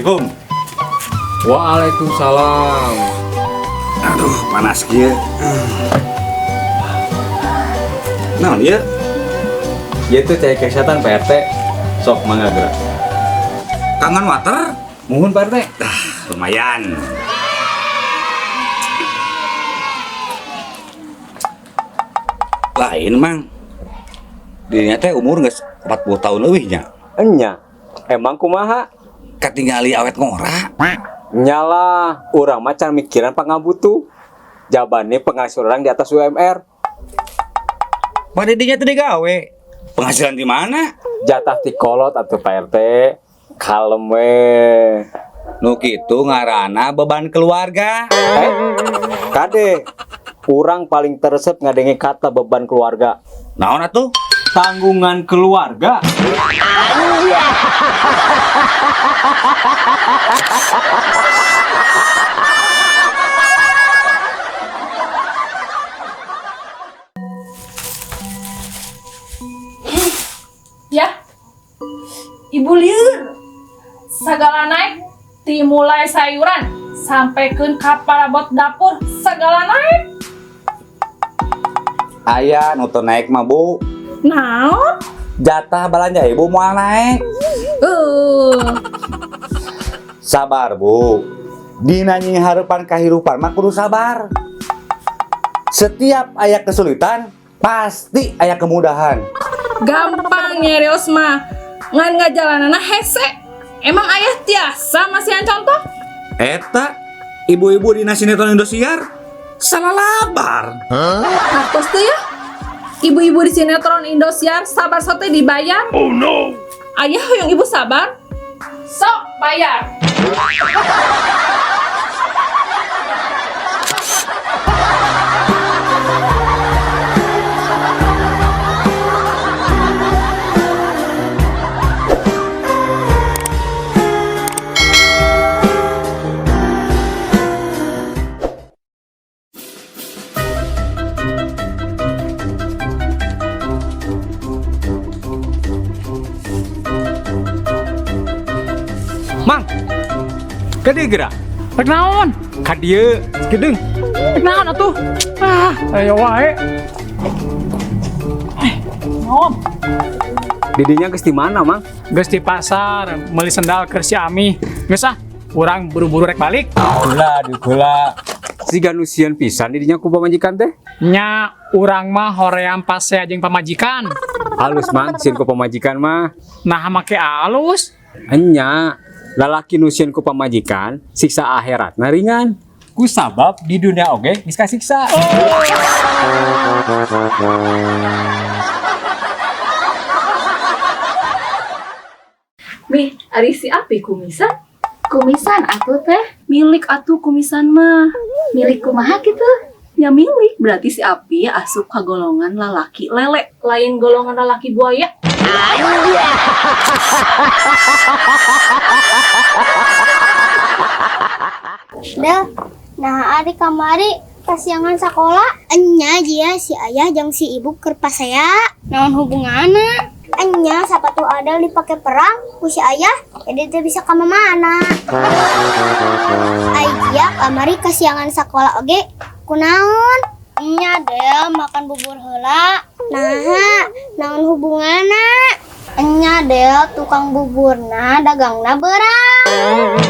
Assalamualaikum. Waalaikumsalam. Aduh, panas kieu. Naon ieu? Ieu teh cai kesehatan Pak RT. Sok mangga gerak. Kangen water? Muhun Pak RT. Lumayan. Lain mang. Dirinya teh umur geus 40 tahun leuwihnya. Enya. Emang kumaha? Katingali awet ngora. Nyala, urang macan mikiran pangabutuh. Jabane penghasilan orang di atas UMR. Pada dinya teh gawe. Penghasilan di mana? Jatah ti kolot atuh Pak RT. Kalem we. Nu kitu ngaranna beban keluarga. Kade. Urang paling teresep ngadenge kata beban keluarga. Naon atuh? Tanggungan keluarga. Ya, ibu lieur segala naik dimulai sayuran sampai ke kapal bot dapur segala naik. Aya nu teu naik mah Bu. Naon? Jatah belanja ibu moal naik. Sabar Bu. Dina nyi hareupan kahirupan mah kudu sabar. Setiap aya kesulitan pasti aya kemudahan. Gampang nyerios mah ngan ngajalanana hese. Emang ayah tiasa masih yang contoh? Eta ibu-ibu dina sinetron Indosiar salah labar. Terus tuh ya, ibu-ibu di sinetron Indosiar sabar sote dibayar. Oh no. Ayah hoyong ibu sabar. Sok bayar. Mang. Kade gerak. Rek naon? Ka dieu gedeng. Rek naon atuh? Ayo wae. Naon? Didinya geus di mana, Mang? Geus di pasar, meuli sendal keur si Ami. Geus urang buru-buru rek balik. Gula. Siga nusian pisan didinya ku pamajikan teh. Nya urang mah hoream pase jeung pamajikan. Halus, Mang, sieun ku pamajikan mah. Nah make alus. Enya, lalaki nusian ku pamajikan, siksa akhirat ringan. Ku sabab di dunia oge geus kasiksa. Mi, ari si api kumisan? Kumisan atuh teh, Milik atuh kumisan mah. milik kumaha gitu. Ya milik, berarti si api asup ka golongan lalaki lele, lain golongan lalaki buaya. Dah, nah ari kamari kasiangan sekolah. Enya dia si ayah jeung si ibu keur pasea. Naon hubunganna? Enya sapatu ada dipake perang ku si ayah, jadi teu bisa ka mamana. Ai dia kamari kasiangan sekolah oge. Kunaon? Enya deh makan bubur heula. Nah, naon hubunganna? Enya deh tukang buburna dagangna beurang.